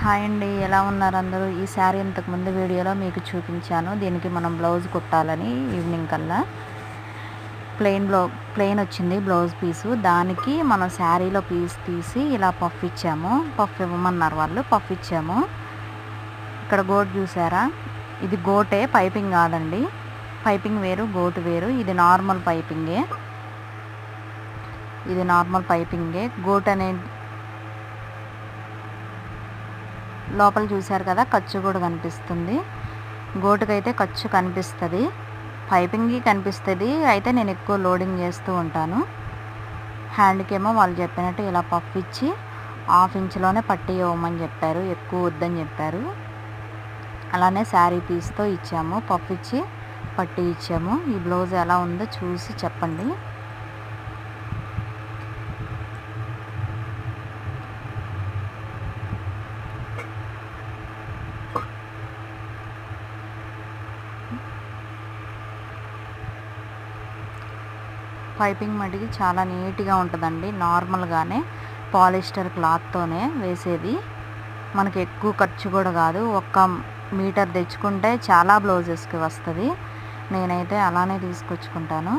Hi అండి, ఎలా ఉన్నారు అందరూ? ఈ శారీ ఇంతకుముందు వీడియోలో మీకు చూపించాను. దీనికి మనం బ్లౌజ్ కుట్టాలని ఈవినింగ్ కల్లా ప్లెయిన్ వచ్చింది బ్లౌజ్ పీసు. దానికి మనం శారీలో పీస్ తీసి ఇలా పఫ్ ఇచ్చాము. పఫ్ ఇవ్వమన్నారు వాళ్ళు, పఫ్ ఇచ్చాము. ఇక్కడ గోట్ చూసారా? ఇది గోటే, పైపింగ్ కాదండి. పైపింగ్ వేరు, గోటు వేరు. ఇది నార్మల్ పైపింగే. గోట్ అనేది లోపల చూశారు కదా, ఖర్చు కూడా కనిపిస్తుంది. గోటుకైతే ఖర్చు కనిపిస్తుంది, పైపింగ్కి కనిపిస్తుంది. అయితే నేను ఎక్కువ లోడింగ్ చేస్తూ ఉంటాను. హ్యాండ్కి ఏమో వాళ్ళు చెప్పినట్టు ఇలా పఫ్ ఇచ్చి 1/2 ఇంచులోనే పట్టి ఇవ్వమని చెప్పారు, ఎక్కువ వద్దని చెప్పారు. అలానే శారీ పీస్తో ఇచ్చాము, పఫ్ ఇచ్చి పట్టి ఇచ్చాము. ఈ బ్లౌజ్ ఎలా ఉందో చూసి చెప్పండి. పైపింగ్ మటుకి చాలా నీట్గా ఉంటుందండి. నార్మల్గానే పాలిస్టర్ క్లాత్తోనే వేసేది. మనకి ఎక్కువ ఖర్చు కూడా కాదు. 1 మీటర్ తెచ్చుకుంటే చాలా బ్లౌజెస్కి వస్తుంది. నేనైతే అలానే తీసుకొచ్చుకుంటాను.